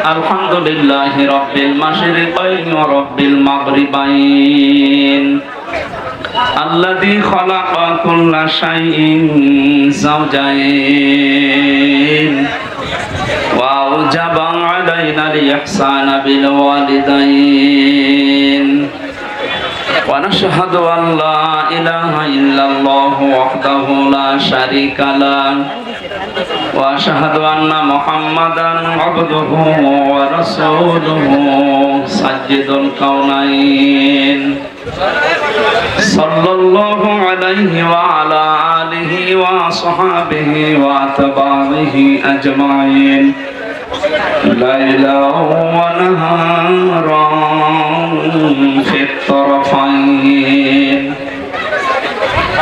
আলহামদুলিল্লাহি রাব্বিল মাশরিকাইন ওয়া রাব্বিল মাগরিবাইন আল্লাযী খালাকা কুল্লা শাইইন যাওজাইন ওয়া আওজাবা আলাইনাল ইহসানা বিল ওয়ালিদাইন ওয়া নাশহাদু আন লা ইলাহা ইল্লাল্লাহু ওয়াহদাহু লা শারীকা লাহু ওয়া আশহাদু আন্না মুহাম্মাদান আবদুহু ওয়া রাসূলুহু সাজ্জিদুল কাওনাইন সাল্লাল্লাহু আলাইহি ওয়া আলা আলিহি ওয়া আসহাবিহি ওয়া তাবাইহি আজমাইন লাইলাও ওয়া নাহারান ফিত তারাফাইন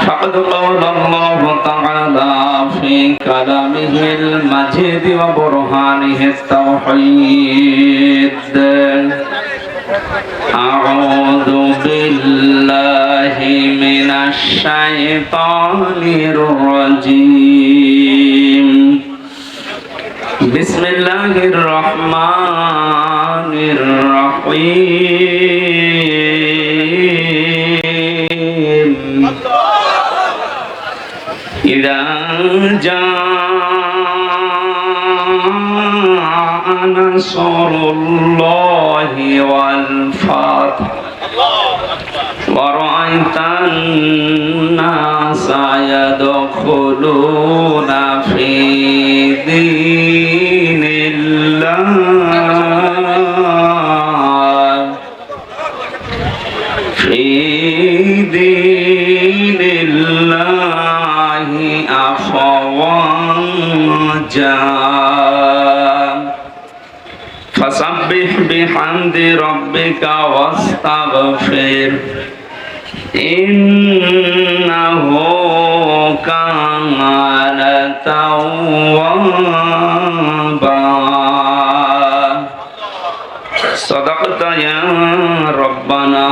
فقد قال الله تعالى في كلامه المجيد وبرهانه التوحيد أعوذ بالله من الشيطان الرجيم بسم الله الرحمن الرحيم إذا جاء نصر الله والفتح ورأيت الناس يدخلون في دين الله في دين الله أفواجا فسبح بحمد ربك واستغفر إنه كان توابا صدقت يا ربنا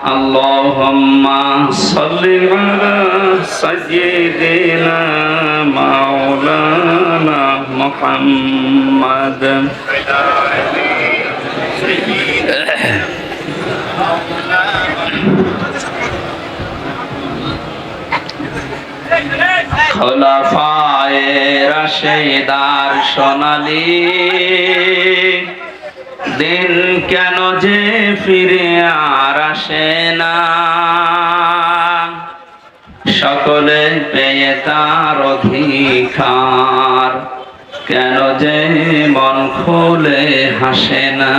اللهم صل على سيدنا مولانا محمد খোলাফায়ে রাশিদার সোনালী দিন কেন যে ফিরে আর আসে না সকলে পেয়ে তার অধিকার কেন যে মন খুলে হাসে না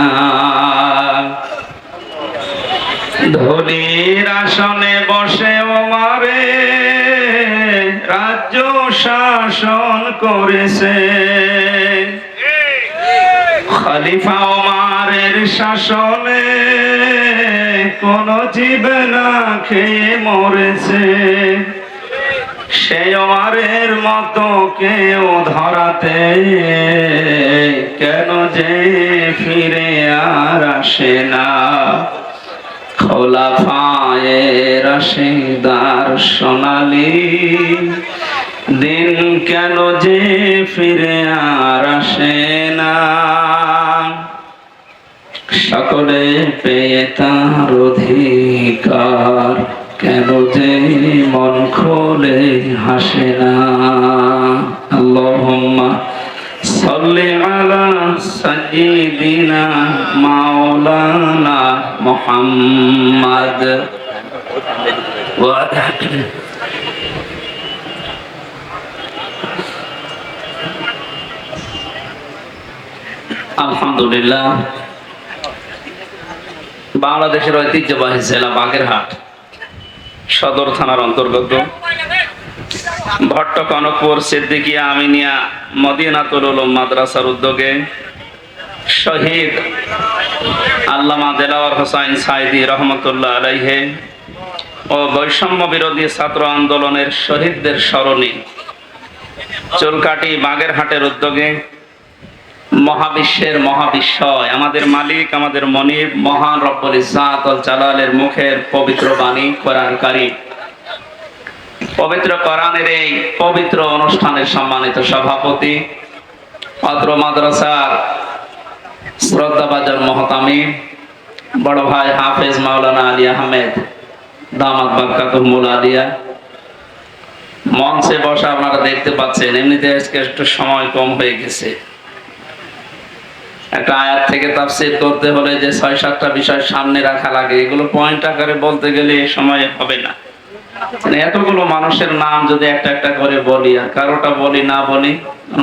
ধনীর আসনে বসে ওমারে রাজ্য শাসন করেছে খলিফা ওমরের শাসনে কোন জীবে না খেয়ে মরেছে সেই ওমরের মতো কেউ ধরাতে কেন যে ফিরে আর আসে না খোলাফায়ে রাশিদার সোনালী দিন কেন যে ফিরে আর আসে না সকলে পেয়ে তার অধিকার কেন যে মন খুলে হাসে না আল্লাহুম্মা সাল্লি আলা সাইয়্যিদিনা মাওলানা মুহাম্মদ ওয়া আলহামদুলিল্লাহ বাংলাদেশের ঐতিহ্যবাহী জেলা বাগেরহাট সদর থানার অন্তর্গত ভট্ট কনকপুর সিদ্দিকিয়া আমিনিয়া মদিনাতুল উলুম মাদ্রাসার উদ্যোগে শহীদ আল্লামা দেলাওয়ার হোসাইন সাইদি রহমতুল্লাহ আলাইহি ও বৈষম্য বিরোধী ছাত্র আন্দোলনের শহীদদের স্মরণে চুলকাটি বাগেরহাটের উদ্যোগে মহাবিশ্বের মহাবিশ্বয় আমাদের মালিক আমাদের মনিব মহান রব্বুল ইজ্জাত ওয়াল জালালের মুখের পবিত্র বাণী কোরআন কারীম পবিত্র কোরআনের এই পবিত্র অনুষ্ঠানের সম্মানিত সভাপতি অত্র মাদ্রাসার শ্রদ্ধাভাজন মহতামিম বড় ভাই হাফেজ মাওলানা আলী আহমেদ দামাত বারকাতুহুল আলিয়া মঞ্চে বসা আপনারা দেখতে পাচ্ছেন। এমনিতে আজকে একটু সময় কম হয়ে গেছে। একটা আয়াত থেকে তাফসীর করতে হলে যে ৬-৭টা বিষয় সামনে রাখা লাগে, এগুলো পয়েন্ট আকারে বলতে গেলে সময় হবে না। এতগুলো মানুষের নাম যদি একটা একটা করে বলি আর কারোটা বলি না বলি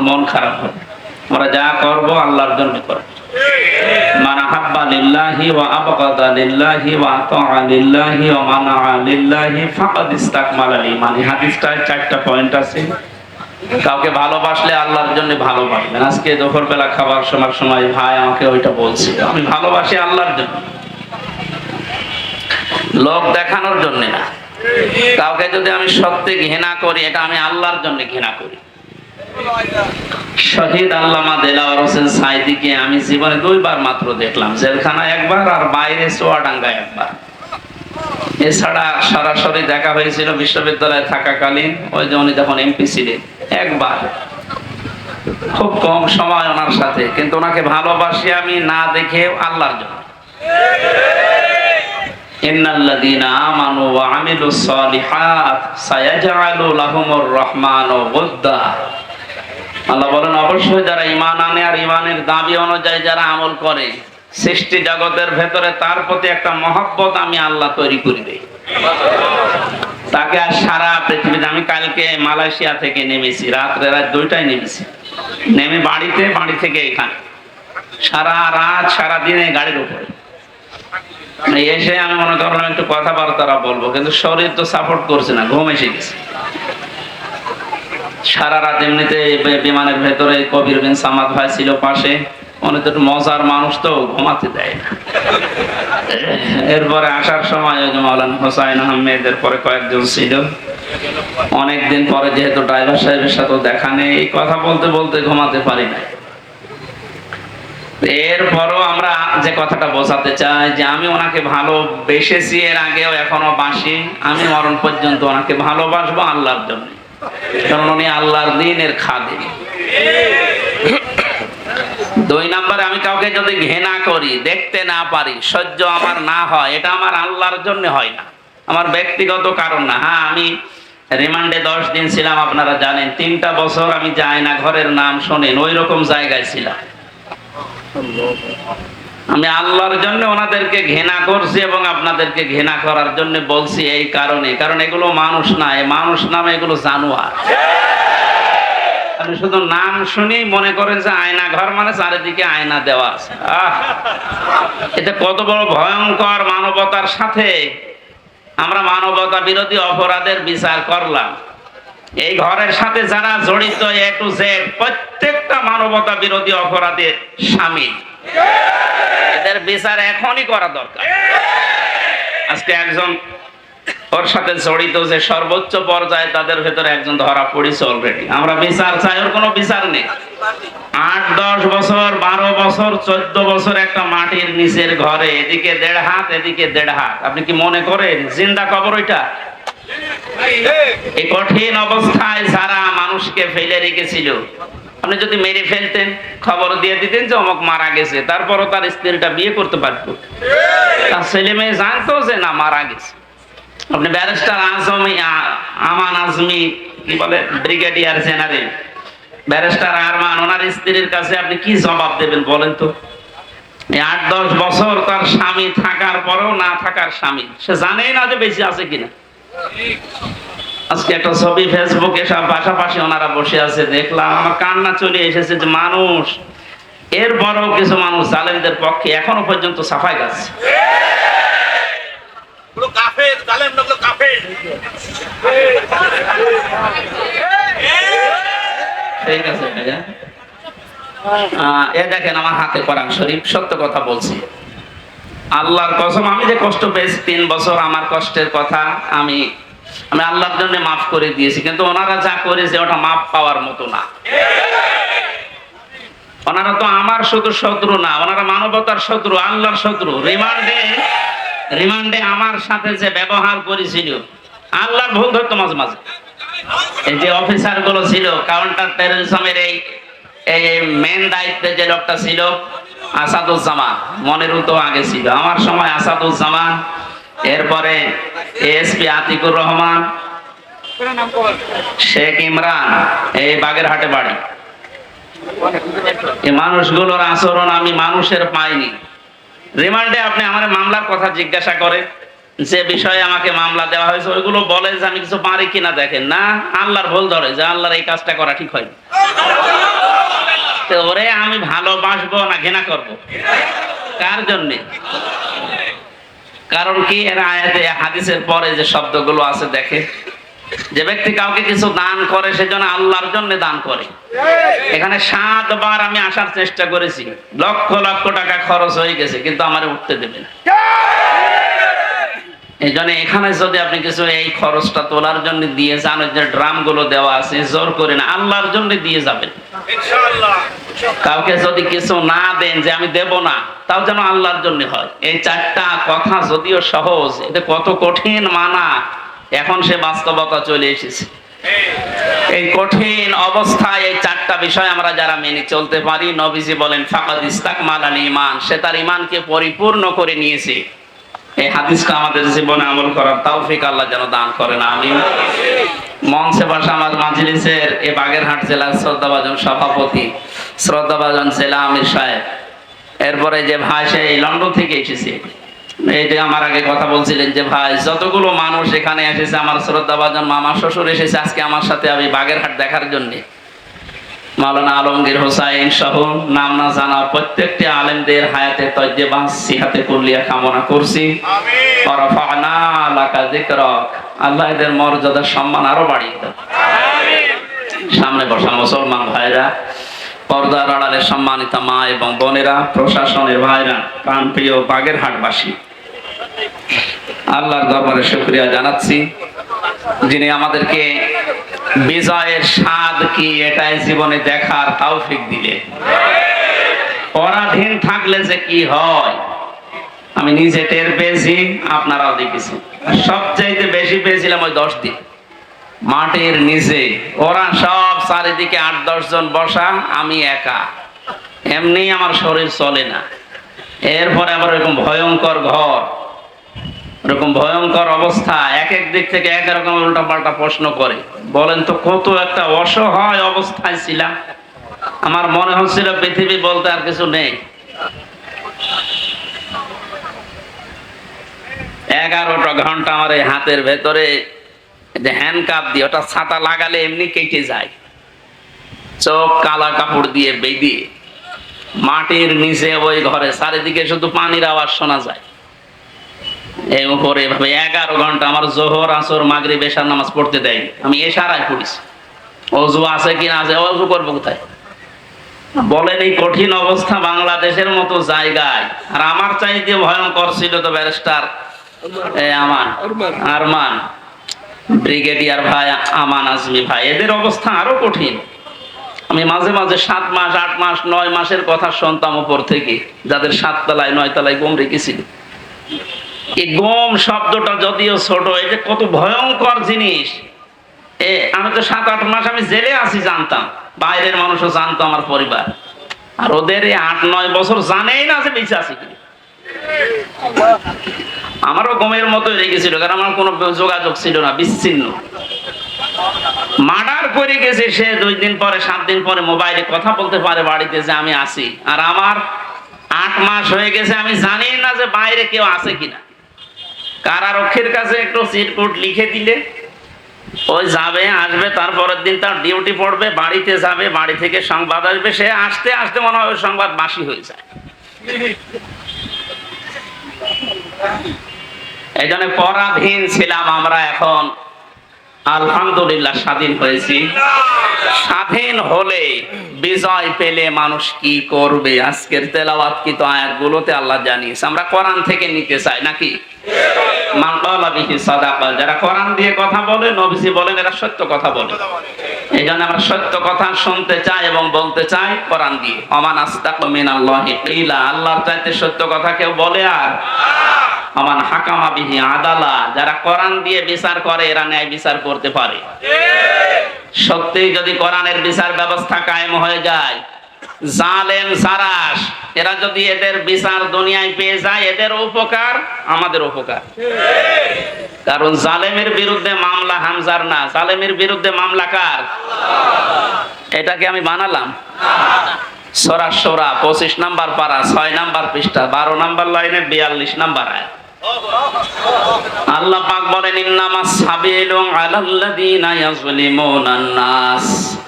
মন খারাপ হবে। আমরা যা করব আল্লাহর জন্য করব। মান আহাব্বা লিল্লাহি ওয়া আবগাদা লিল্লাহি ওয়া আতাআ লিল্লাহি ওয়া মানাআ লিল্লাহি ফাকাদ ইসতাকমালাল ঈমান। এই হাদিসটায় 4টা পয়েন্ট আছে। কাউকে ভালোবাসলে আল্লাহর জন্য ভালোবাসবেন। আজকে দুপুরবেলা খাবার সময় ভাই আমাকে ওইটা বলছিল, আমি ভালোবাসি আল্লাহর জন্য, লোক দেখানোর জন্য না। কাউকে যদি আমি সত্যি ঘৃণা করি, এটা আমি আল্লাহর জন্য ঘৃণা করি। শহীদ আল্লামা দেলাওয়ার হোসেন সাঈদীকে আমি জীবনে 2 বার মাত্র দেখলাম, জেলখানায় একবার আর বাইরে চুয়াডাঙ্গায় একবার। এছাড়া সরাসরি দেখা হয়েছিল বিশ্ববিদ্যালয়ে থাকাকালীন, ওই যে উনি যখন এমপি ছিলেন, একবার। খুব কম সময় ওনার সাথে, কিন্তু ওনাকে ভালোবাসি আমি না দেখে আল্লাহর জন্য। ইন্নাল্লাযীনা আমানু ওয়া আমিলুস সালিহাত সায়াজআলু লাহুমুর রহমানু ওয়াদ্দা। আল্লাহ বলেন, অবশ্যই যারা ঈমান আনে আর ঈমানের দাবি অনুযায়ী যারা আমল করে, সৃষ্টি জগতের ভেতরে তার প্রতি একটা মহব্বত আমি আল্লাহ তৈরি করে দেই। তাকে আর সারা পৃথিবীতে, আমি কালকে মালয়েশিয়া থেকে নেমেছি, রাত 2টায় নেমেছি, নেমে বাড়ি থেকে এখানে সারা রাত সারা দিন এই গাড়ির উপরে এসে আমি মনে করলাম একটু কথাবার্তা বলবো, কিন্তু শরীর তো সাপোর্ট করছে না, ঘুম এসে গেছে। সারা রাত এমনিতে বিমানের ভেতরে কবির বিন সামাদ ভাই ছিল পাশে, উনি তো মজার মানুষ, তো ঘুমাতে দেয় না। এরপরে আসার সময় ওই যে মাওলানা হোসাইন আহমেদের পরে কয়েকজন ছিল। অনেকদিন পরে যেহেতু ড্রাইভার সাহেবের সাথে দেখা নেই, এই কথা বলতে বলতে ঘুমাতে পারি না। এরপরও আমরা যে কথাটা বোঝাতে চাই যে আমি ওনাকে ভালোবেসেছি, এর আগেও এখনো বাসি, আমি মরণ পর্যন্ত ওনাকে ভালোবাসবো আল্লাহর জন্য, কারণ উনি আল্লাহর দ্বীনের খাদিম। 2 নম্বরে, আমি কাউকে যদি ঘৃণা করি, দেখতে না পারি, সহ্য আমার না হয়, এটা আমার আল্লাহর জন্য হয় না, আমার ব্যক্তিগত কারণ না। হ্যাঁ, আমি রিমান্ডে 10 দিন ছিলাম, আপনারা জানেন। 3টা বছর আমি যাই না, ঘরের নাম শোনেন, ওই রকম জায়গায় ছিলাম। আমি আল্লাহর জন্য ওনাদেরকে ঘৃণা করছি এবং আপনাদেরকে ঘৃণা করার জন্য বলছি এই কারণে, কারণ এগুলো মানুষ না, মানুষ নামে এগুলো জানোয়ার। আপনি শুধু নাম শুনি মনে করেন যে আয়না ঘর মানে চারিদিকে আয়না দেওয়া আছে। এটা কত বড় ভয়ঙ্কর! মানবতার সাথে আমরা মানবতা বিরোধী অপরাধের বিচার করলাম। এই ঘরের সাথে যারা জড়িত A to Z প্রত্যেকটা মানবতা বিরোধী অপরাধে শামিল। এদের বিচার এখনই করা দরকার। আজকে একজন ওর সাথে জড়িত যে সর্বোচ্চ পর্যায়ে, তাদের ভেতরে একজন ধরা পড়েছে অলরেডি। আমরা বিচার চাই, ওর কোনো বিচার নেই। 8-10 বছর, 12 বছর, 14 বছর একটা মাটির নিচের ঘরে, এদিকে 1.5 হাত, এদিকে 1.5 হাত। আপনি কি মনে করেন জিন্দা কবর ওইটা? এই কঠিন অবস্থায় যারা মানুষকে ফেলে রেখেছিল, আপনি যদি মেরে ফেলতেন, খবর দিয়ে দিতেন যে অমুক মারা গেছে, তারপরও তার স্ত্রীটা বিয়ে করতে পারতো, তার ছেলে মেয়ে জানতো যে না মারা গেছে। আপনি ব্যারিস্টার আমান আজমি, কি বলে, ব্রিগেডিয়ার জেনারেল ব্যারিস্টার আরমান, ওনার স্ত্রীর কাছে আপনি কি জবাব দেবেন বলেন তো? 8-10 বছর তার স্বামী থাকার পরেও না থাকার স্বামী, সে জানেই না যে বেঁচে আছে কিনা। আজকে একটা ছবি ফেসবুকে সব পাশাপাশি ওনারা বসে আছে, দেখলাম, আমার কান্না চলে এসেছে যে মানুষ, এর বড়ও কিছু মানুষ জালেমদের পক্ষে এখনো পর্যন্ত সাফাই গাচ্ছে। ঠিক আছে ভাইয়া, দেখেন আমার হাতে কোরআন শরীফ, সত্য কথা বলছি, আল্লাহর কসম। আমি যে কষ্ট পেয়েছি 3 বছর, আমার কষ্টের কথা আমি আল্লাহর জন্য মাফ করে দিয়েছি, কিন্তু ওনারা যা করেছে ওটা মাফ পাওয়ার মতো না। ওনারা তো আমার শুধু শত্রু না, ওনারা মানবতার শত্রু, আল্লাহর শত্রু। রিমান্ডে আমার সাথে যে ব্যবহার করেছিল, আল্লাহর ভুল ধরতো মাঝে মাঝে। এই যে অফিসার গুলো ছিল, কাউন্টার টেররিজমের এই মেন দায়িত্বে যে লোকটা ছিল, আসাদুজ্জামান, মনিরুল তো আগে ছিল, আমার সময় আসাদুজ্জামান, এরপরে এএসপি আতিকুর রহমান, শেখ ইমরান, এই বাগেরহাটে বাড়ি। এই মানুষগুলোর আচরণ আমি মানুষের পাইনি। রিমান্ডে আপনি আমার মামলার কথা জিজ্ঞাসা করে, যে বিষয়ে আমাকে মামলা দেওয়া হয়েছে ওইগুলো বলে যে আমি কিছু পারি কিনা, দেখেন না আল্লাহর ভুল ধরে যে আল্লাহর এই কাজটা করা ঠিক হয়নি। তো ওরে আমি ভালোবাসবো না ঘৃণা করব? কার জন্যে? কারণ কি, এর আয়াতে হাদিসের পরে যে শব্দগুলো আছে দেখে, যে ব্যক্তি কাউকে কিছু দান করে সেজন্য আল্লাহর জন্য দান করে। এখানে 7 বার আমি আসার চেষ্টা করেছি, লক্ষ লক্ষ টাকা খরচ হয়ে গেছে, কিন্তু আমারে উঠতে দেবে না। এই জন্য এখানে যদি আপনি কিছু এই খরচটা তোলার জন্য দিয়ে যান, যে ড্রাম গুলো দেওয়া আছে, জোর করে না, আল্লাহর জন্য দিয়ে যাবেন ইনশাআল্লাহ। কাউকে যদি কিছু না দেন যে আমি দেব না, তাও যেন আল্লাহর জন্য হয়। এই 4টা কথা যদিও সহজ, এটা কত কঠিন মানা, এখন সে বাস্তবতা চলে এসেছে। এই কঠিন অবস্থায় এই 4টা বিষয় আমরা যারা মেনে চলতে পারি, নবীজি বলেন ফাকাদ ইস্তাকমালাল ঈমান, সে তার ঈমানকে পরিপূর্ণ করে নিয়েছে। এই হাদিসটা আমাদের জীবনে আমল করার তৌফিক আল্লাহ যেন দান করেন, আমিন। মঞ্চে বসা আমার মাজলিসের এই বাগেরহাট জেলার শ্রদ্ধাভাজন সভাপতি, শ্রদ্ধাভাজন জেলা আমির সাহেব, এরপরে যে ভাই সেই লন্ডন থেকে এসেছে, এই যে আমার আগে কথা বলছিলেন যে ভাই যতগুলো মানুষ এখানে এসেছে, আমার শ্রদ্ধাভাজন মামা শ্বশুর এসেছে আজকে আমার সাথে আমি বাগেরহাট দেখার জন্য। মাওলানা আলমগীর হোসাইন সহ নাম না জানা প্রত্যেকটি আলেমদের হায়াতে তয়্যিবা সিহাতে কুল্লিয়া কামনা করছি। আমিন। ওয়া রাফা'না লাকা যিকরাক, আল্লাহ এদের মর্যাদা সম্মান আরো বাড়িয়ে দাও। আমিন। সামনে বসা মুসলমান ভাইরা, পর্দার আড়ালে সম্মানিত মা এবং বোনেরা, প্রশাসনের ভাইরা, প্রাণপ্রিয় বাগেরহাটবাসী, আল্লাহর দরবারে শুকরিয়া জানাচ্ছি যিনি আমাদেরকে বিজয়ের স্বাদ কি এটাই জীবনে দেখার তৌফিক দিলেন। পরাধীন থাকলে যে কি হয় আমি নিজে টের পেয়েছি, আপনারাও দেখেছেন। সবচাইতে বেশি পেয়েছিলাম ওই 10 দিন মাটির নিচে, ওরা সব চারিদিকে 8-10 জন বসা, আমি একা, এমনি আমার শরীর চলে না। এরপরে আবার এরকম ভয়ঙ্কর ঘর, এরকম ভয়ঙ্কর অবস্থা, এক এক দিক থেকে এক রকম উল্টা পাল্টা প্রশ্ন করে। বলেন তো কত একটা অসহায় অবস্থায় ছিলাম, আমার মনে হচ্ছিল পৃথিবী বলতে আর কিছু নেই। 11টা ঘন্টা আমার এই হাতের ভেতরে যে হ্যান্ডকাপ দিয়ে, ওটা ছাতা লাগালে এমনি কেটে যায়, চোখ কালা কাপড় দিয়ে বেঁধে মাটির নিচে ওই ঘরে, চারিদিকে শুধু পানির আওয়াজ শোনা যায়। এই উপরে এভাবে 11 ঘন্টা আমার জোহর আসর মাগরিব এশার নামাজ পড়তে দেয়নি। আমি এশারায় পড়িছি, অজু আছে কিনা, আছে, অজু করবো কোথায়? বলেন এই কঠিন অবস্থা বাংলাদেশের মতো জায়গায়। আর আমার চাইতে ভয়ঙ্কর ছিল তো ব্যারিস্টার আরমান, ব্রিগেডিয়ার ভাই আমান আজমি ভাই, এদের অবস্থা আরো কঠিন। আমি মাঝে মাঝে 7 মাস 8 মাস 9 মাসের কথা শুনতাম উপর থেকে, যাদের 7 তলায় 9 তলায় গম রেখেছিল। এই গম শব্দটা যদিও ছোট, এই যে কত ভয়ঙ্কর জিনিস। আমি তো 7-8 মাস আমি জেলে আছি জানতাম, বাইরের মানুষও জানতো, আমার পরিবার। আর ওদের এই 8-9 বছর জানেই না যে বেঁচে আছে কি। আমারও গমের মতো রেখেছিল, কারণ আমার কোনো যোগাযোগ ছিল না, বিচ্ছিন্ন। মার্ডার করে গেছে সে 2 দিন পরে 7 দিন পরে মোবাইলে কথা বলতে পারে বাড়িতে যে আমি আছি। আর আমার 8 মাস হয়ে গেছে, আমি জানি না যে বাইরে কেউ আছে কিনা। কারারক্ষীর কাছে একটু চিরকুট লিখে দিলে ওই যাবে আসবে, তারপরের দিন তার ডিউটি পড়বে, বাড়িতে যাবে, বাড়ি থেকে সংবাদ আসবে, সে আসতে আসতে মনে হয় সংবাদ বাসি হয়ে যায়। এই জন্য পরাধীন ছিলাম আমরা, এখন আলহামদুলিল্লাহ স্বাধীন হয়েছি। স্বাধীন হলে বিজয় পেলে মানুষ কি করবে, আজকের তেলাওয়াত কি তো আয়াতগুলোতে আল্লাহ জানিয়েছে। আমরা কোরআন থেকে নিতে চাই নাকি? মান ক্বালা বিহি সাদাকা, যারা কোরআন দিয়ে কথা বলে, নবীজি বলেন এরা সত্য কথা বলে। এই জন্য আমরা সত্য কথা শুনতে চাই এবং বলতে চাই কোরআন দিয়ে। ওমান আসতাকু মিনাল্লাহি কিলা, আল্লাহর চাইতে সত্য কথা কেউ বলে? আর আমান হাকামা বিহি আদালা, যারা কোরআন দিয়ে বিচার করে এরা ন্যায় বিচার করতে পারে। সত্যি যদি কোরআনের বিচার ব্যবস্থা কায়েম হয়ে যায়, জালেম সারাস এরা যদি এদের বিচার দুনিয়ায় পেয়ে যায়, এদের উপকার আমাদের উপকার। কারণ জালেমের বিরুদ্ধে মামলা হামজার না, জালেমের বিরুদ্ধে মামলা কার? এটাকে আমি বানালাম। সূরা শূরা 25 নম্বর পারা 6 নম্বর পৃষ্ঠা 12 নম্বর লাইনে 42 নম্বর আয়াত। আল্লাহ পাক বলেন, ইন্নামাস সাবিলু আলাল্লাযীনা ইয়াযলিমুনান নাস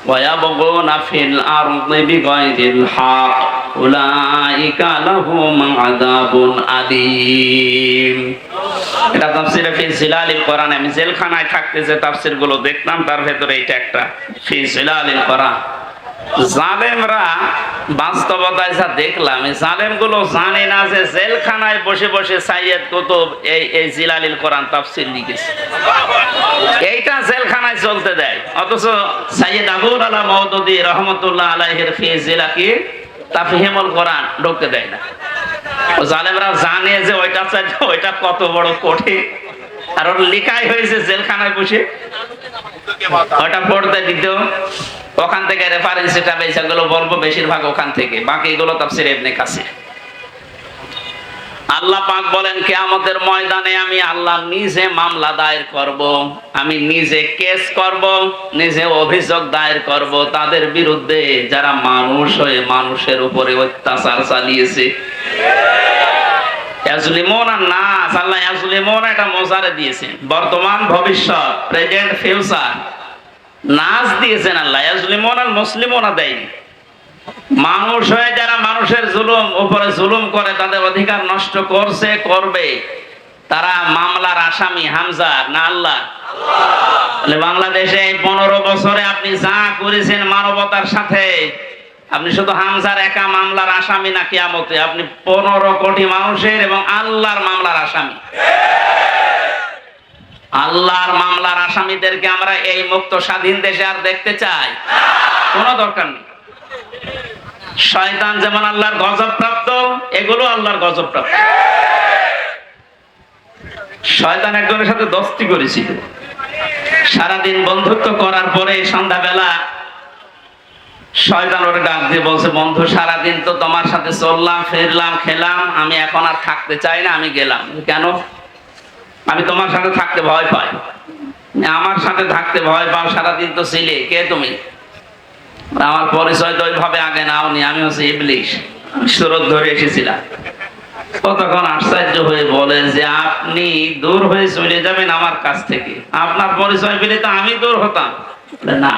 ওয়া ইয়াবগুনা ফিল আরদি বিগাইরিল হক উলাইকা লাহুম আযাবুন আলীম। এটা তাফসীরে ফি জিলালিল কোরআন। আমি জেলখানায় থাকতে যে তাফসীরগুলো দেখতাম তার ভেতরে এটা একটা, ফি জিলালিল কোরআন। জালেমরা বাস্তবতায় যা দেখলাম, এই জালেমগুলো জানে না যে জেলখানায় বসে বসে সাইয়্যিদ কুতুব এই জিলালিল কোরআন তাফসীর লিখেছে। এইটা জেলখানায় চলতে দেয়, অথচ সাইয়্যিদ আবুল আলা মওদুদী রাহমাতুল্লাহ আলাইহির ফি জিলাকি তাফহিমুল কোরআন ঢুকতে দেয় না। ও জালেমরা জানে যে ওইটা কত বড় কঠিন, আর ওর লেখাই হয়েছে জেলখানায় বসে ওটা পড়তে দিত। ওখান থেকে রেফারেন্স এটা বেশিগুলো বলবো, বেশিরভাগ ওখান থেকে, বাকিগুলো তাফসীর ইবনে কাসির। আল্লাহ পাক বলেন, কিয়ামতের ময়দানে আমি আল্লাহ নিজে মামলা দায়ের করব, আমি নিজে কেস করব, নিজে অভিযোগ দায়ের করব তাদের বিরুদ্ধে যারা মানুষ হয়ে মানুষের উপরে অত্যাচার চালিয়েছে। ইয়াজলিমুনা নাস, আল্লাহ ইয়াজলিমুনা এটা মোজারে দিয়েছেন, বর্তমান ভবিষ্যৎ, প্রেজেন্ট ফিউচার। নাস দিয়েছেন আল্লাহ, ইয়াজলিমুনাল মুসলিমুনা দেয়নি। মানুষ হয়ে যারা মানুষের উপরে জুলুম করে, তাদের অধিকার নষ্ট করছে, করবে, তারা মামলার আসামি হামজা না আল্লাহ? বাংলাদেশে এই 15 বছরে আপনি যা করেছেন মানবতার সাথে, আপনি শুধু হামজার একা মামলার আসামি না, কিয়ামতে আপনি 15 কোটি মানুষের এবং আল্লাহর মামলার আসামি। আল্লাহর মামলার আসামিদেরকে আমরা এই মুক্ত স্বাধীন দেশে আর দেখতে চাই? কোনো দরকার নেই। শয়তান যেমন আল্লাহর গজব প্রাপ্ত, এগুলো আল্লাহর গজব প্রাপ্ত। শয়তান একজনের সাথে দোস্তি করেছিল, সারাদিন বন্ধুত্ব করার পরে সন্ধ্যাবেলা শয়তান ওরে ডাক দিয়ে বলছে, বন্ধু সারাদিন তো তোমার সাথে চললাম, ফিরলাম, খেলাম, আমি এখন আর থাকতে চাই না, আমি গেলাম। কেন? আমি তোমার সাথে থাকতে ভয় পাই। আমার সাথে থাকতে ভয় পাও? সারাদিন তো ছিলে, কে তুমি? আমার পরিচয় তো ওইভাবে আগে নাওনি, আমি হচ্ছে ইবলিশ, সুরত ধরে এসেছিলাম। তখন আশ্চর্য হয়ে বলে যে, আপনি দূর হয়ে চলে যাবেন আমার কাছ থেকে, আপনার পরিচয় পেলে তো আমি দূর হতাম। না,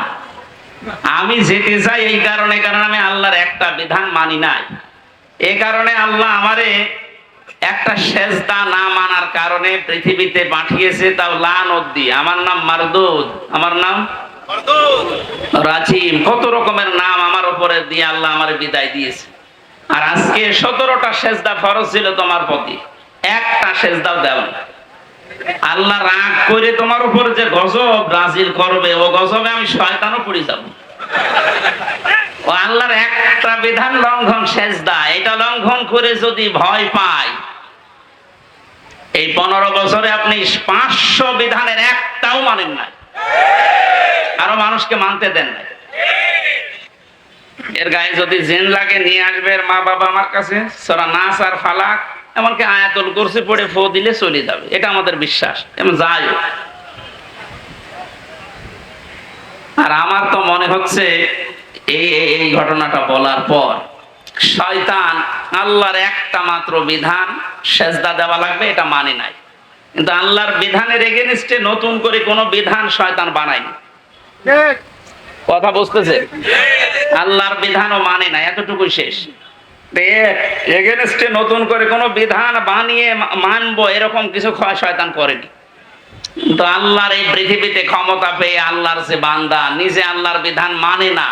আমি যেতে চাই এই কারণে, কারণ আমি আল্লাহর একটা বিধান মানি নাই। এই কারণে আল্লাহ আমারে একটা সেজদা না মানার কারণে পৃথিবীতে পাঠিয়েছে, তাও লানত দিয়ে। আমার নাম মারদুদ, আমার নাম রাজিম, কত রকমের নাম আমার উপরে দিয়ে আল্লাহ আমার বিদায় দিয়েছে। আর আজকে 17টা সেজদা ফরজ ছিল তোমার প্রতি, একটা সেজদাও দেও না। আল্লাহ রাগ করে তোমার উপর যে গজব নাযিল করবে, ও গজবে আমি শয়তানও পড়ে যাব। ও আল্লাহর একটা বিধান লঙ্ঘন, সেজদা, এটা লঙ্ঘন করে যদি ভয় পায়, এই 15 বছরে আপনি 500 বিধানের একটাও মানেন নাই, আরো মানুষকে মানতে দেন নাই। এর গায়ে যদি জিন লাগে নিয়ে আসবে মা বাবা আমার কাছে, সূরা নাস আর ফালাক, এমনকি আয়াতুল কুরসি পড়ে ফু দিলে চলে যাবে, এটা আমাদের বিশ্বাস। এমন যাই, আর আমার তো মনে হচ্ছে এই ঘটনাটা বলার পর শয়তান আল্লাহর একটা মাত্র বিধান সেজদা দেওয়া লাগবে এটা মানে নাই, কিন্তু আল্লাহর বিধানের এগেইনস্টে নতুন করে কোনো বিধান শয়তান বানায়নি। কথা বুঝতেছে? আল্লাহর বিধানও মানে না, এতটুকুই শেষ। এগেইনস্টে নতুন করে কোনো বিধান বানিয়ে মানবো এরকম কিছু শয়তান করেনি। কিন্তু আল্লাহর এই পৃথিবীতে ক্ষমতা পেয়ে আল্লাহর যে বান্দা নিজে আল্লাহর বিধান মানে না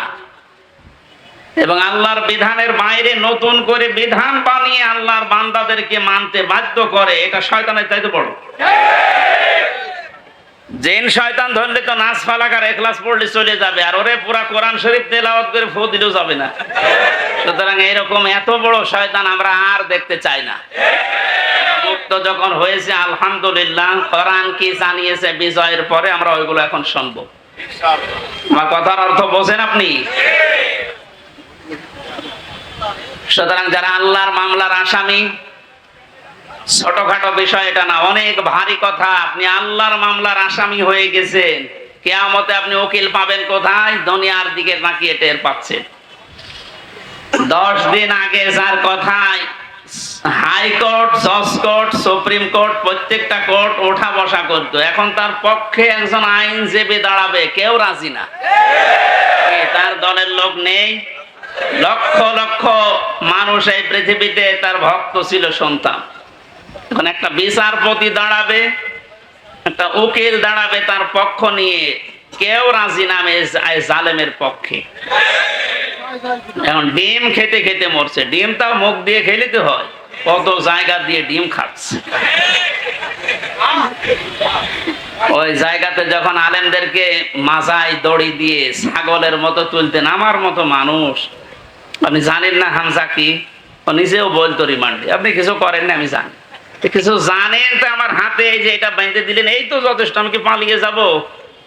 এবং আল্লাহর বিধানের বাইরে নতুন করে বিধান বানিয়ে আল্লাহর বান্দাদেরকে মানতে বাধ্য করে, এটা শয়তানের চাইতে বড়। জিন শয়তান ধরলে তো নাস ফালাক আর ইখলাস পড়লে চলে যাবে, আর ওরে পুরা কোরআন শরীফ তেলাওয়াত করে ফু দিলেও যাবে না। সুতরাং এরকম এত বড় শয়তান আমরা আর দেখতে চাই না। মুক্ত যখন হয়েছে আলহামদুলিল্লাহ, কোরআন কি জানিয়েছে বিজয়ের পরে আমরা ওইগুলো এখন শুনবো। আমার কথার অর্থ বোঝেন আপনি? সুতরাং যারা আল্লাহর মামলার আসামি, ছোটখাটো বিষয় এটা না, অনেক ভারী কথা। আপনি আল্লাহর মামলার আসামি হয়ে গেছেন, কিয়ামতে আপনি উকিল পাবেন কোথায়? দুনিয়ার দিকে তাকিয়ে টের পাচ্ছেন। 10 দিন আগে যার কথায় হাইকোর্ট, জজ কোর্ট, সুপ্রিম কোর্ট, প্রত্যেকটা কোর্ট ওঠা বসা করতো, এখন তার পক্ষে একজন আইনজীবী দাঁড়াবে, কেউ রাজি না। তার দলের লোক নেই। লক্ষ লক্ষ মানুষ এই পৃথিবীতে তার ভক্ত ছিল, সন্তান। এখন একটা বিচারপতি দাঁড়াবে, একটা উকিল দাঁড়াবে তার পক্ষ নিয়ে, কেউ রাজি নামে জালেমের পক্ষে। এখন ডিম খেতে খেতে মরছে, ডিমটাও মুখ দিয়ে খেলিতে হয়, কত জায়গা দিয়ে ডিম খাচ্ছে। ওই জায়গাতে যখন আলেমদেরকে মাজায় দড়ি দিয়ে ছাগলের মতো তুলতেন, আমার মতো মানুষ, আপনি জানেন না হামজা কি? ও নিজেও বলতো রিমান্ডে, আপনি কিছু করেন না আমি জানি, কিছু জানেন তো আমার হাতে এই যে এটা বেঁধে দিলেন, এই তো যথেষ্ট, আমি কি পালিয়ে যাব?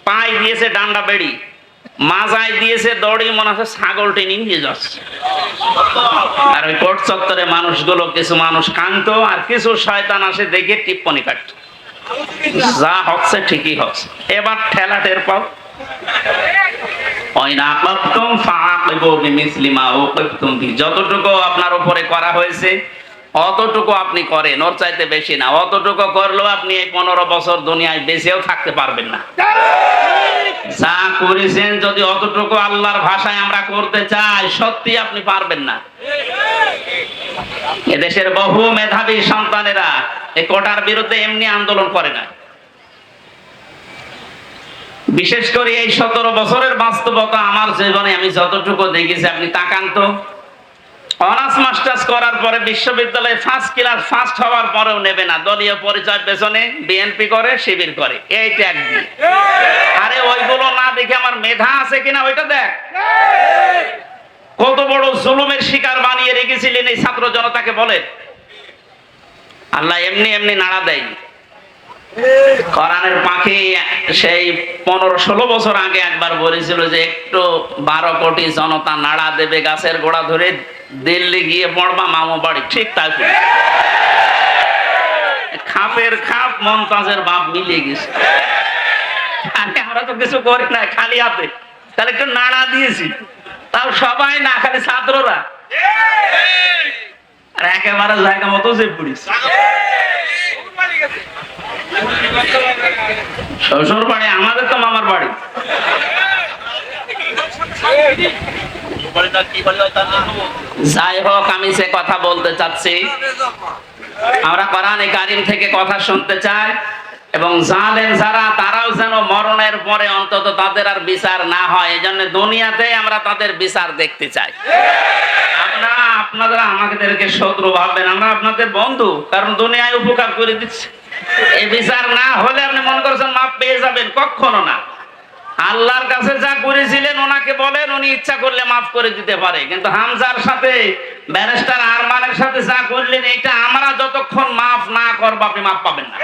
পায়ে দিয়েছে ডান্ডা বেড়ি, মাজায় দিয়েছে দড়ি, মনে হচ্ছে ছাগল টেনে নিয়ে যাচ্ছে। আর ওই কোর্ট চত্বরে মানুষগুলো, কিছু মানুষ কাঁদতো, আর কিছু শয়তান আসে দেখে টিপ্পনি কাটতো, যা হচ্ছে ঠিকই হচ্ছে, এবার ঠেলা টের পাও। যতটুকু আপনার উপরে করা হয়েছে অতটুকু আপনি করেন, ওর চাইতে বেশি না। অতটুকু করলেও আপনি এই 15 বছর দুনিয়ায় বেঁচেও থাকতে পারবেন না। যা করেছেন যদি অতটুকু আল্লাহর ভাষায় আমরা করতে চাই, সত্যি আপনি পারবেন না। এদেশের বহু মেধাবী সন্তানেরা এই কোটার বিরুদ্ধে এমনি আন্দোলন করে না। বিশেষ করে এই 17 বছরের বাস্তবতা আমার জীবনে আমি যতটুকু দেখেছি, আপনি তাকান তো, অনার্স মাস্টার্স করার পরে বিশ্ববিদ্যালয়ে ফার্স্ট ক্লাস ফার্স্ট হওয়ার পরেও নেবে না, দলীয় পরিচয় পেছনে বিএনপি করে, শিবির করে, এইটা একদিন। আরে ওইগুলো না দেখে আমার মেধা আছে কিনা ওইটা দেখ। কত বড় জুলুমের শিকার বানিয়ে রেখেছিলেন এই ছাত্র জনতাকে বলেন। আল্লাহ এমনি এমনি নাড়া দেয়। কোরআনের পাখি সেই 15-16 বছর আগে একবার বলেছিল যে একটু 12 কোটি জনতা নাড়া দেবে গাছের গোড়া ধরে, দিল্লি গিয়ে পড়বা মামু বাড়ি। ঠিক তাই খাপের খাপ মমতাজের বাপ মিলিয়ে গেছে। আমরা তো কিছু করি না, খালি হাতে, তাহলে একটু নাড়া দিয়েছি, তাও সবাই না, খালি ছাত্ররা। আর একেবারে জায়গা মতো যে পড়িস। শ্বশুর বাড়ি আমাদের তো মামার বাড়ি। যাই হোক, আমি সে কথা বলতে চাচ্ছি, আমরা কোরআনে কারীম থেকে কথা শুনতে চাই, এবং জালেম যারা তারাও যেন মরণের পরে অন্তত তাদের আর বিচার না হয়, এজন্য দুনিয়াতে আমরা তাদের বিচার দেখতে চাই। আমরা আপনারা আমাদেরকে শত্রু ভাববেন, আমরা আপনাদের বন্ধু, কারণ দুনিয়ায় উপকার করে দিচ্ছে। এই বিচার না হলে আপনি মনে করছেন মাপ পেয়ে যাবেন, কখনো না। আল্লাহর কাছে যা করেছিলেন ওনাকে বলেন, উনি ইচ্ছা করলে মাফ করে দিতে পারে। কিন্তু হামজার সাথে ব্যারিস্টার আরমানের সাথে যা করলেন, এটা আমরা যতক্ষণ মাফ না করবো আপনি মাফ পাবেন না।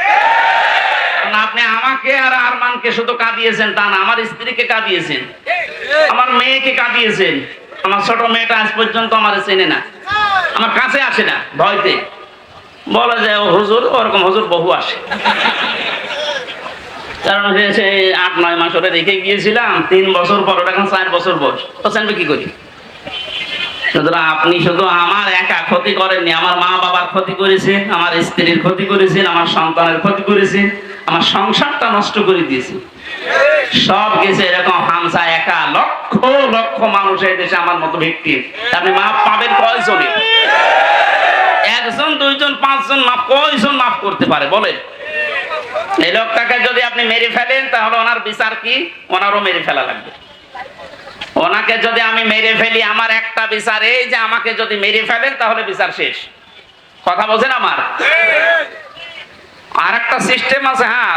আপনি আমাকে আর আরমানকে শুধু কাঁদিয়েছেন তা না, আমার স্ত্রীকে কাঁদিয়েছেন, আমার মেয়েকে কাঁদিয়েছেন। আমার ছোট মেয়েটা আজ পর্যন্ত আমার চেনে না, আমার কাছে আসে না, ভয়তে বলা যায় ও হুজুর, ওরকম হুজুর বহু আসে। কারণ সে 8-9 মাস ওরা রেখে গিয়েছিলাম, 3 বছর পর, ওটা এখন 4 বছর বয়স, তো জানবে কি করি। সুতরাং আপনি শুধু আমার একা ক্ষতি করেননি, আমার মা বাবার ক্ষতি করেছেন, আমার স্ত্রীর ক্ষতি করেছেন, আমার সন্তানের ক্ষতি করেছেন, আমার সংসারটা নষ্ট করে দিয়েছে। সব কিছু এরকম হামজা একা, লক্ষ লক্ষ মানুষ এই দেশে আমার মতো ব্যক্তি। আপনি মাপ পাবেন কয়জনে? 1 জন 2 জন 5 জন মাপ, কয়জন মাফ করতে পারে বলেন? এই লোকটাকে যদি আপনি মেরে ফেলেন তাহলে ওনার বিচার কি? ওনারও মেরে ফেলা লাগবে। ওনাকে যদি আমি মেরে ফেলি, আমার একটা বিচার এই যে আমাকে যদি মেরে ফেলেন তাহলে বিচার শেষ। কথা বলছেন আমার? আর একটা সিস্টেম আছে, হ্যাঁ,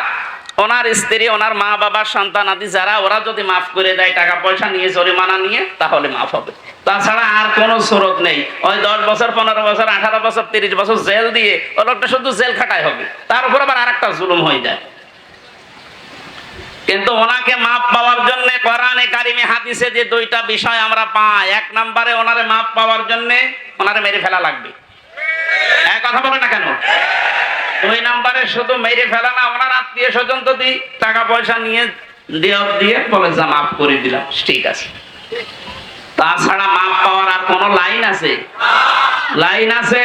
ওনার স্ত্রী, ওনার মা বাবার সন্তান আদি যারা, ওরা যদি মাফ করে দেয় টাকা পয়সা নিয়ে, জরিমানা নিয়ে, তাহলে মাফ হবে। তাছাড়া আর কোনো সুরত নেই। ওই 10 বছর 15 বছর 18 বছর 30 বছর জেল দিয়ে ওই লোকটা শুধু জেল খাটাই হবে, তার উপর আবার আর একটা জুলুম হয়ে যায়। কিন্তু ওনাকে মাপ পাওয়ার জন্য কোরআনে কারিমে হাদিসে যে দুইটা বিষয় আমরা পাই, এক নম্বরে ওনারে মাপ পাওয়ার জন্য ওনারে মেরে ফেলা লাগবে। এক কথা বলে না কেন? দুই নম্বরে শুধু মেরে ফেলা না, ওনার আত্মীয় স্বজন যদি টাকা পয়সা নিয়ে দিয়ে বলে যা মাফ করে দিলাম, ঠিক আছে। তাছাড়া মাপ পাওয়ার আর কোন লাইন আছে? লাইন আছে?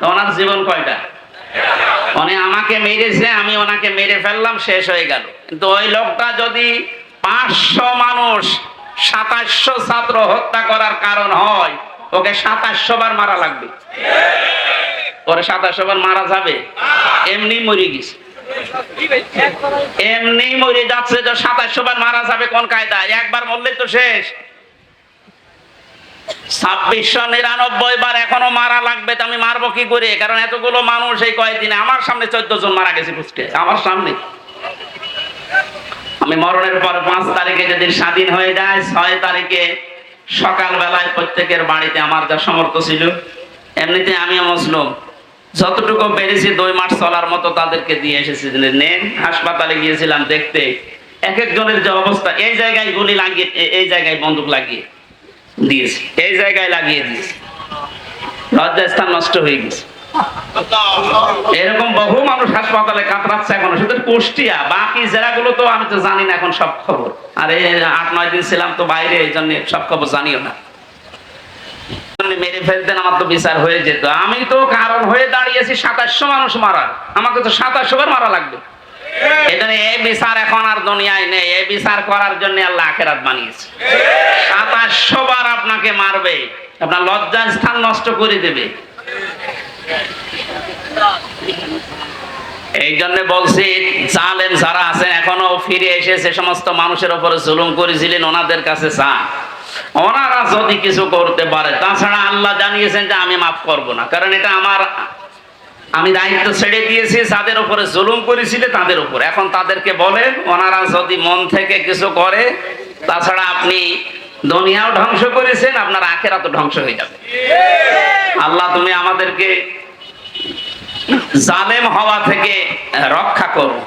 ওনার জীবন কয়টা? উনি আমাকে মেরেছে, আমি ওনাকে মেরে ফেললাম, শেষ হয়ে গেল। কিন্তু ওই লোকটা যদি 500 মানুষ 2700 ছাত্র হত্যা করার কারণ হয়, ওকে 2700 বার মারা লাগবে। পরে 2700 বার মারা যাবে? এমনি মরে গেছে, এমনি মরে যাচ্ছে। তো 2700 বার মারা যাবে কোন কায়দায়? একবার মরলেই তো শেষ। 2699 বার এখনো মারা লাগবে। তো আমি মারবো কি করে? কারণ এতগুলো মানুষ এই কয়েকদিনে আমার সামনে 14 জন মারা গেছে কুষ্টিয়ায়, আমার সামনে। আমি মরণের পর 5 তারিখে যেদিন স্বাধীন হয়ে যায়, 6 তারিখে সকাল বেলায় প্রত্যেকের বাড়িতে আমার যা সমর্থ ছিল, এমনিতে আমিও মুসলিম, যতটুকু পেরেছি 2 মাস চলার মতো তাদেরকে দিয়ে এসেছি। নেন, হাসপাতালে গিয়েছিলাম দেখতে, এক একজনের যে অবস্থা। এই জায়গায় গুলি লাগিয়ে, এই জায়গায় বন্দুক লাগিয়ে দিয়েছে, এই জায়গায় লাগিয়ে দিয়েছে, লজ্জাস্থান নষ্ট হয়ে গেছে। এরকম বহু মানুষ হাসপাতালে কাতরাচ্ছে এখনো, শুধু কুষ্টিয়া। বাকি জেলাগুলো তো আমি তো জানি না এখন সব খবর। আর এই 8-9 দিন ছিলাম তো বাইরে, এই জন্য সব খবর জানিও না। মেরে ফেলতেন, আমার তো বিচার হয়ে যেত। আমি তো কারণ হয়ে দাঁড়িয়েছি 2700 মানুষ মারার, আমাকে তো 2700 বার মারা লাগবে। এজন্য এই বিচার এখন আর দুনিয়ায় নেই। এই বিচার করার জন্য আল্লাহ আখিরাত বানিয়েছে। 2700 বার আপনাকে মারবে, আপনার লজ্জার স্থান নষ্ট করে দেবে। এই জন্য বলছি, জালেম যারা আছেন এখনো ফিরে এসে যে সমস্ত মানুষের উপরে জুলুম করেছিলেন, ওনাদের কাছে যান। ওনারা যদি কিছু করতে পারে, তাছাড়া আল্লাহ জানিয়েছেন যে আমি মাফ করব না। কারণ এটা আমি দায়িত্ব ছেড়ে দিয়েছি যাদের উপরে জুলুম করেছিল তাদের উপর। এখন তাদেরকে বলেন, ওনারা যদি মন থেকে কিছু করে, তাছাড়া আপনি দুনিয়াও ধ্বংস করেছেন, আপনার আখিরাতও ধ্বংস হয়ে যাবে। আল্লাহ তুমি আমাদেরকে জালেম হওয়া থেকে রক্ষা করো।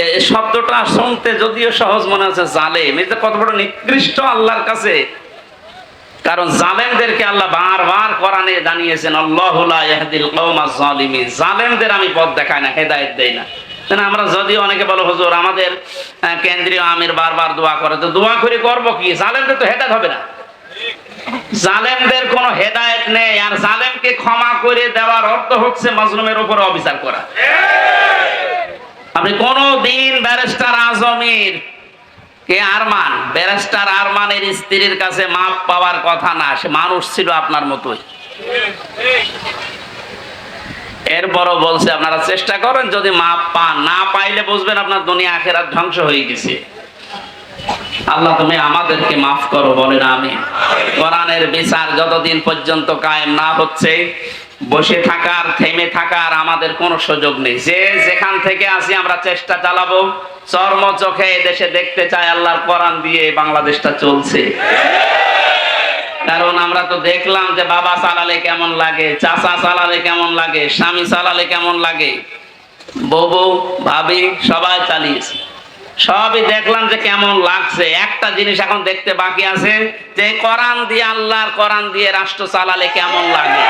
এই শব্দটা শুনতে যদিও সহজ মনে হচ্ছে, জালেম, এটা কত বড় নিকৃষ্ট আল্লাহর কাছে। কারণ জালেমদেরকে আল্লাহ বারবার কোরআনে জানিয়েছেন, আল্লাহু লা ইয়াহদিল কওমাজ জালিমিন। জালেমদের আমি পথ দেখাই না, হেদায়েত দেই না। আমরা যদিও অনেকে বলে, হুজুর আমাদের কেন্দ্রীয় আমির বারবার দোয়া করে, তো দোয়া করে করবো কি? জালেমদের তো হেদায়েত হবে না। জালেমদের কোনো হেদায়েত নেই। আর জালেমকে ক্ষমা করে দেওয়ার অর্থ হচ্ছে মাজলুমের উপর অবিচার করা। আপনি কোনদিন ব্যারিস্টার আজমির কে আরমান, ব্যারিস্টার আরমানের স্ত্রীর কাছে মাপ পাওয়ার কথা না। সে মানুষ ছিল আপনার মতোই। এরপরও বলছে আপনারা চেষ্টা করেন, যদি মাপ পান, না পাইলে বুঝবেন আপনার দুনিয়া আখিরাত ধ্বংস হয়ে গেছে। আল্লাহ তুমি আমাদেরকে মাফ করো, বলেন আমিন। কোরআনের বিচার যতদিন পর্যন্ত কায়েম না হচ্ছে, বসে থাকার, থেমে থাকার আমাদের কোনো সুযোগ নেই। যে যেখান থেকে আসি আমরা চেষ্টা চালাবো। চর্ম চোখে দেশে দেখতে চাই আল্লাহর কোরআন দিয়ে বাংলাদেশটা চলছে। কারণ আমরা তো দেখলাম যে বাবা চালালে কেমন লাগে, চাচা চালালে কেমন লাগে, স্বামী চালালে কেমন লাগে, বউ ভাবি সবাই চালিয়েছে, সবই দেখলাম যে কেমন লাগছে। একটা জিনিস এখন দেখতে বাকি আছে, যে কোরআন দিয়ে, আল্লাহর কোরআন দিয়ে রাষ্ট্র চালালে কেমন লাগে,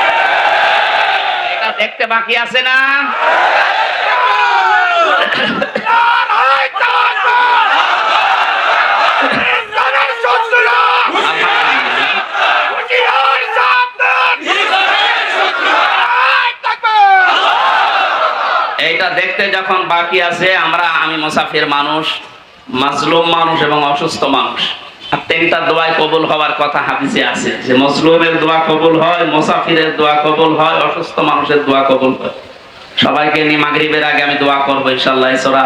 এটা দেখতে বাকি আছে না? এইটা দেখতে যখন বাকি আছে, আমি মুসাফির মানুষ, মাজলুম মানুষ এবং অসুস্থ মানুষ। আর 3টা দোয়াই কবুল হওয়ার কথা হাদিসে আছে, যে মাজলুমের দোয়া কবুল হয়, মুসাফিরের দোয়া কবুল হয়, অসুস্থ মানুষের দোয়া কবুল হয়। সবাইকে নিয়ে মাগরিবের আগে আমি দোয়া করবো ইনশাআল্লাহ। এই সূরা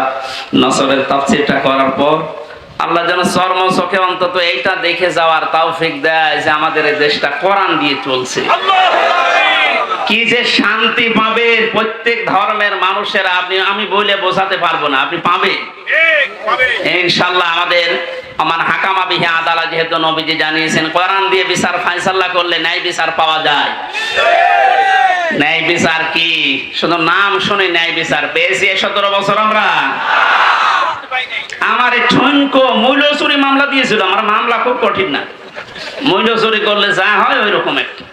নসরের তাফসীরটা করার পর আল্লাহ যেন চর্ম চোখে অন্তত এইটা দেখে যাওয়ার তৌফিক দেয় যে আমাদের এই দেশটা কোরআন দিয়ে চলছে। কি যে শান্তি পাবে প্রত্যেক ধর্মের মানুষেরা, আমি বলে বোঝাতে পারবো না, আপনি পাবে ইনশাআল্লাহ। আমাদের আমার হাকামা বিহি আদালত, যেহেতু নবীজি জানিয়েছেন কোরআন দিয়ে বিচার ফায়সালা করলে ন্যায় বিচার পাওয়া যায়। ন্যায় বিচার কি? শুধু নাম শুনে ন্যায় বিচার পেয়েছি 17 বছর আমরা। আমার ঠনকো মূল্য চুরি মামলা দিয়েছিল। আমার মামলা খুব কঠিন না, মূল্য চুরি করলে যা হয় ওই রকম একটা।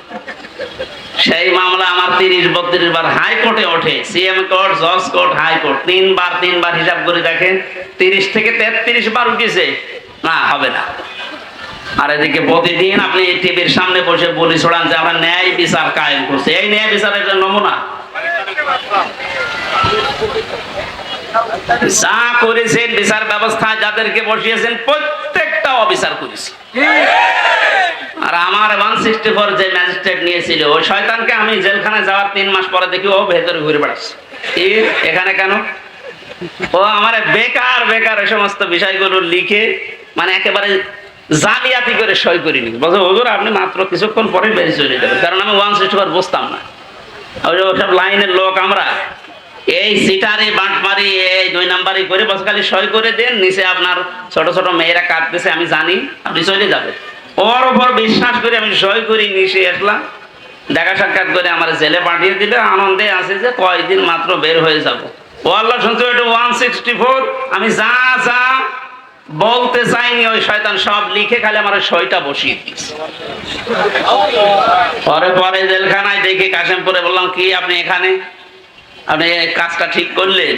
সেই মামলা আমার 30-32 বার হাইকোর্টে ওঠে, সিএম কোর্ট, জজ কোর্ট, হাইকোর্ট, তিনবার হিসাব করে দেখেন 30 থেকে 33 বার উঠেছে, না হবে না। আর এদিকে প্রতিদিন আপনি টিভির সামনে বসে বলি ছড়ান যে আমরা ন্যায় বিচার কায়েম করছি। এই ন্যায় বিচারের একটা নমুনা। যা করেছেন বিচার ব্যবস্থায় যাদেরকে বসিয়েছেন প্রত্যেকটা অবিচার করেছে। আর আমার 164 যে ম্যাজিস্ট্রেট নিয়েছিল ওই শয়তানকে আমি জেলখানায় যাওয়ার 3 মাস পরে দেখি ও ভেতরে ঘুরে বেড়াচ্ছে। এখানে কেন? ও আমার বেকার এই সমস্ত বিষয়গুলো লিখে মানে একেবারে জালিয়াতি করে সই করিনি। বলছে হুজুর আপনি মাত্র কিছুক্ষণ পরে বেরিয়ে চলে যাবেন, কারণ আমি 164 বুঝতাম না। ওইসব লাইনের লোক আমরা, এই সিটারি বাটমারি এই 2 নাম্বারই করে বস খালি সই করে দেন, নিচে আপনার ছোট ছোট মেয়েরা কাঁদতেছে আমি জানি, আপনি চলে যাবেন। ওর উপর বিশ্বাস করে আমি সই করি নিচে আসলাম, দেখা সাক্ষাৎ করে আমার জেলে পাঠিয়ে দিলে, আনন্দে আছে যে কয়দিন মাত্র বের হয়ে যাব। ও আল্লাহ শুনছো এটা 164 আমি যা যা বলতে চাইনি ওই শয়তান সব লিখে খালি আমার সইটা বসিয়ে দিয়েছে। পরে জেলখানায় দেখে কাশেমপুরে বললাম কি আপনি এখানে, আপনি কাজটা ঠিক করলেন,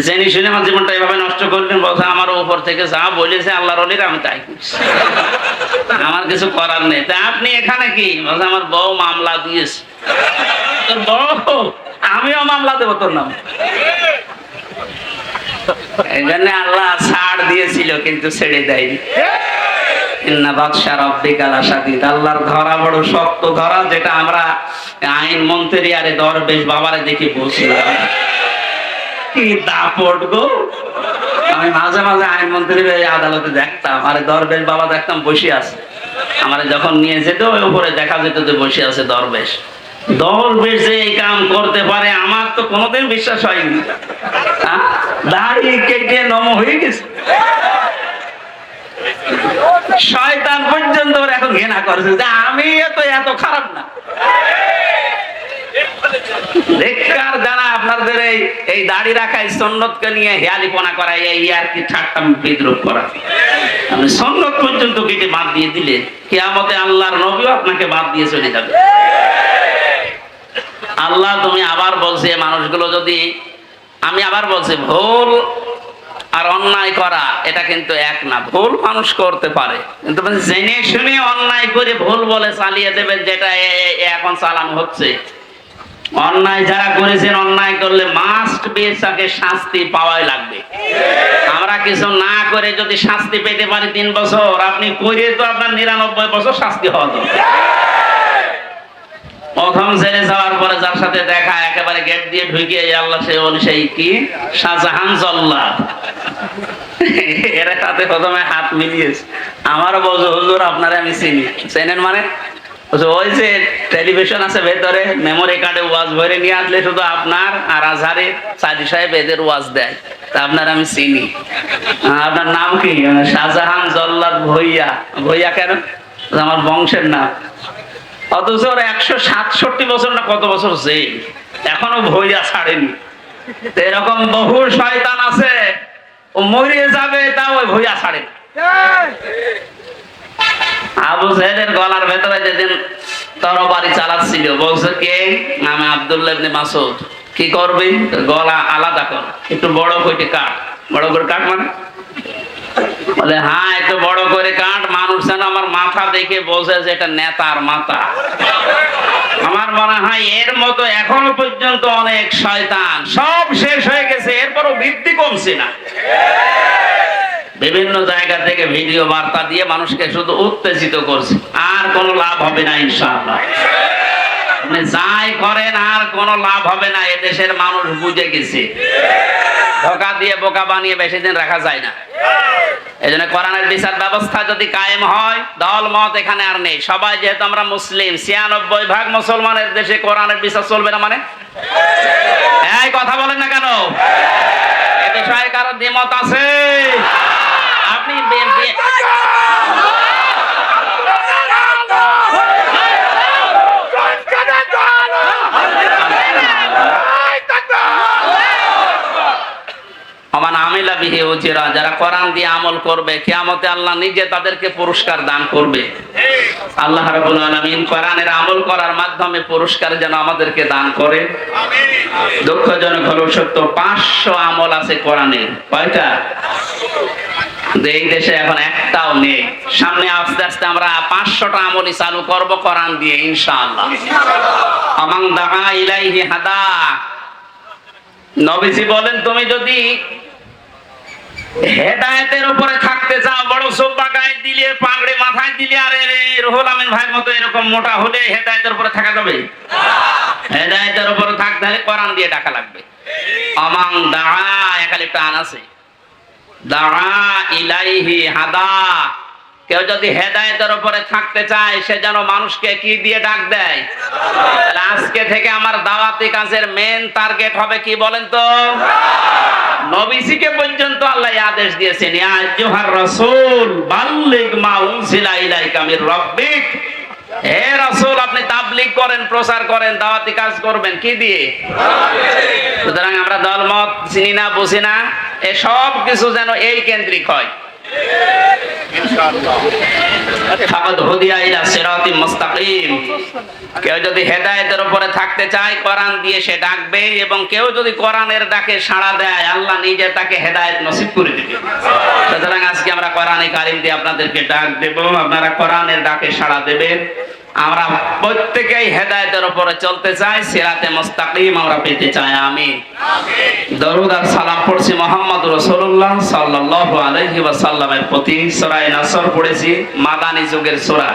জেনে শুনে আমার জীবনটা এভাবে নষ্ট করলেন? বলছে আমার উপর থেকে যা বলেছে আল্লাহর ওলিরা আমি তাই করছি, আমার কিছু করার নেই। তা আপনি এখানে কি? বলছে আমার বউ মামলা দিয়েছে। তোর বউ? আমিও মামলা দেবো তোর নাম। এই জন্য আল্লাহ ছাড় দিয়েছিল কিন্তু ছেড়ে দেয়নি। আল্লাহর ধরা বড় শক্ত ধরা, যেটা আমরা আইন মন্ত্রী আরে দরবেশ বাবারে দেখি বসলাম কি দাপট গো। আমি মাঝে মাঝে আইন মন্ত্রী আদালতে দেখতাম, আরে দরবেশ বাবা দেখতাম বসে আছে। আমার যখন নিয়ে যেত ওই উপরে দেখা যেত যে বসে আছে দরবেশ। দরবেশ যে এই কাম করতে পারে আমার তো কোনোদিন বিশ্বাস হয়নি। দাড়ি কেটে নম হয়ে গেছে, শয়তান পর্যন্ত এখন ঘৃণা করছে যে আমি এত খারাপ না। বেকার যারা আপনাদের এই দাড়ি রাখাই সুন্নতকে নিয়ে হেয়ালিপনা করায়, এই আর কি ঠাট্টা বিদ্রুপ করা, আপনি সুন্নত পর্যন্ত কেটে বাদ দিয়ে দিলেন, কিয়ামতে আল্লাহর নবীও আপনাকে বাদ দিয়ে চলে যাবে। আল্লাহ তুমি আবার বলছে মানুষগুলো যদি, আমি আবার বলছি ভুল আর অন্যায় করা এটা কিন্তু এক না। ভুল মানুষ করতে পারে, কিন্তু জেনে শুনে অন্যায় করে ভুল বলে চালিয়ে দেবেন, যেটা এখন চালানো হচ্ছে। অন্যায় যারা করেছেন, অন্যায় করলে মাস্ট বি তাকে শাস্তি পাওয়াই লাগবে। আমরা কিছু না করে যদি শাস্তি পেতে পারি 3 বছর, আপনি করে তো আপনার 99 বছর শাস্তি হওয়া দরকার। প্রথম জেলে যাওয়ার পরে যার সাথে দেখা, একেবারে গেট দিয়ে ঢুকিয়ে আল্লাহ সেই কি শাহজাহান জল্লাদ, এর সাথে প্রথমে হাত মিলিয়েছে। আমারও বলছে হুজুর আপনারে আমি চিনি। চেনেন মানে? ওই যে টেলিভিশন আছে ভেতরে, মেমোরি কার্ডে ওয়াজ ভরে নিয়ে আসলে শুধু আপনার আর আজহারে সাদি সাহেব এদের ওয়াজ দেয়, তা আপনার আমি চিনি। আপনার নাম কি? শাহজাহান জল্লাদ ভুইয়া। ভুইয়া কেন? আমার বংশের নাম। অথচ ওর 167 বছর না কত বছর জেল, এখনো ভইয়া ছাড়েনি। এরকম বহু শয়তান আছে, ও মরে যাবে তাও ওই ভইয়া ছাড়ে না। আবু জাহেলের গলার ভেতরে যেদিন তরবারি চালাচ্ছিল, বলছে কে? আমি আব্দুল্লাহ ইবনে মাসউদ। কি করবি? গলা আলাদা কর, একটু বড় করে কাট। বড় করে কাট মানে? বলে হ্যাঁ একটু বড় করে কাট, মানুষ যেন আমার মাথা দেখে বোঝে যে এটা নেতার মাথা। আমার মনে হয় এর মতো এখনো পর্যন্ত অনেক শয়তান, সব শেষ হয়ে গেছে, এরপরও বৃদ্ধি কমছে না। বিভিন্ন জায়গা থেকে ভিডিও বার্তা দিয়ে মানুষকে শুধু উত্তেজিত করছে, আর কোনো লাভ হবে না ইনশাআল্লাহ। আপনি যাই করেন আর কোনো লাভ হবে না, এদেশের মানুষ বুঝে গেছে। ধোঁকা দিয়ে বোকা বানিয়ে বেশি দিন রাখা যায় না। এই জন্য কোরআনের বিচার ব্যবস্থা যদি কায়েম হয়, দল মত এখানে আর নেই। সবাই যেহেতু আমরা মুসলিম, 96% মুসলমানের দেশে কোরআনের বিচার চলবে না মানে? এই কথা বলেন না কেন? এ বিষয়ে কারো দ্বিমত আছে? আপনি ওমান আমিলা বিহি রুচিরা যারা কোরআন দিয়ে আমল করবে, কিয়ামতে আল্লাহ নিজে তাদেরকে পুরস্কার দান করবে। আল্লাহ রাব্বুল আলামিন কোরআনের আমল করার মাধ্যমে পুরস্কার যেন আমাদেরকে দান করে। দুঃখজনক হলো সত্য, 500 আমল আছে কোরআনের। কয়টা? এই দেশে এখন একটাও নেই। সামনে আস্তে আস্তে আমরা 500টা আমলই চালু করব কোরআন দিয়ে ইনশাআল্লাহ। আমান দাআ ইলাইহি হাদা। নবীজি বলেন, তুমি যদি হেদায়েতের উপরে থাকতে চাও, বড় সোব্বা গায়ে দিলে, পাগড়ি মাথায় দিলে, আর রুহুল আমিন ভাইয়ের মতো এরকম মোটা হলে হেদায়েতের উপরে থাকা যাবে? হেদায়েতের উপরে থাকতে হলে কোরআন দিয়ে ডাকা লাগবে। আমান দাআ, একালে টান আছে, দাআ ইলাইহি হাদা। কেউ যদি হেদায়েতের উপরে থাকতে চায়, সে যেন মানুষকে কি দিয়ে ডাক দেয়? তাহলে আজকে থেকে আমার দাওয়াতি কাজের মেন টার্গেট হবে কি বলেন তো? নবীজিকে পর্যন্ত আল্লাহ আদেশ দিয়েছেন, ইয়া আইয়ুহার রাসূল বাল্লিগ মা উনজিলা ইলাইকা মির রাব্বিক। হে রাসূল, আপনি তাবলীগ করেন, প্রচার করেন, দাওয়াতি কাজ করবেন কি দিয়ে? সুতরাং আমরা দলমত চিনি না, বুঝি না, এই সব কিছু যেন এই কেন্দ্রিক হয়। কেউ যদি হেদায়েতের উপরে থাকতে চায়, কোরআন দিয়ে সে ডাকবে, এবং কেউ যদি কোরআনের ডাকে সাড়া দেয়, আল্লাহ নিজে তাকে হেদায়েত নসিব করে দিবে। সুতরাং আজকে আমরা কোরআনে কারিম দিয়ে আপনাদেরকে ডাক দেব, আপনারা কোরআনের ডাকে সাড়া দেবেন। আমরা প্রত্যেকেই হেদায়েতের উপরে চলতে চাই, সিরাতে মুস্তাকিম আমরা পেতে চাই। আমিন। দরুদ আর সালাম পড়ছি মুহাম্মদুর রাসূলুল্লাহ সাল্লাল্লাহু আলাইহি ওয়াসাল্লামের প্রতি। সূরা নাসর পড়েছি, মাদানী যুগের সূরা।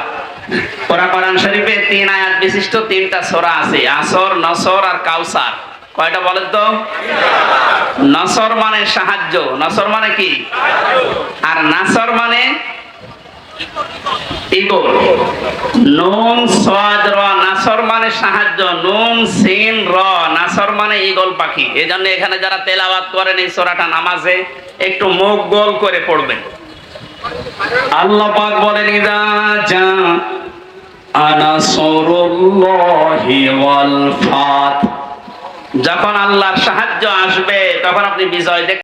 কোরআন শরীফে 3 আয়াত বিশিষ্ট 3টা সূরা আছে, আসর, নসর আর কাউসার। কয়টা বলেন তো? নসর মানে সাহায্য, নসর মানে কি? আর নাসর মানে ইগল। নুন সাদ র, নাসর মানে সাহায্য, নুন সিন র, নাসর মানে ঈগল পাখি। এজন্য এখানে যারা তেলাওয়াত করেন এই সূরাটা নামাজে একটু মুখ গোল করে পড়বেন। আল্লাহ পাক বলেন, ইযা জা আনাসরুল্লাহি ওয়াল ফাত। যখন আল্লাহর সাহায্য আসবে তখন আপনি বিজয় দেখবেন।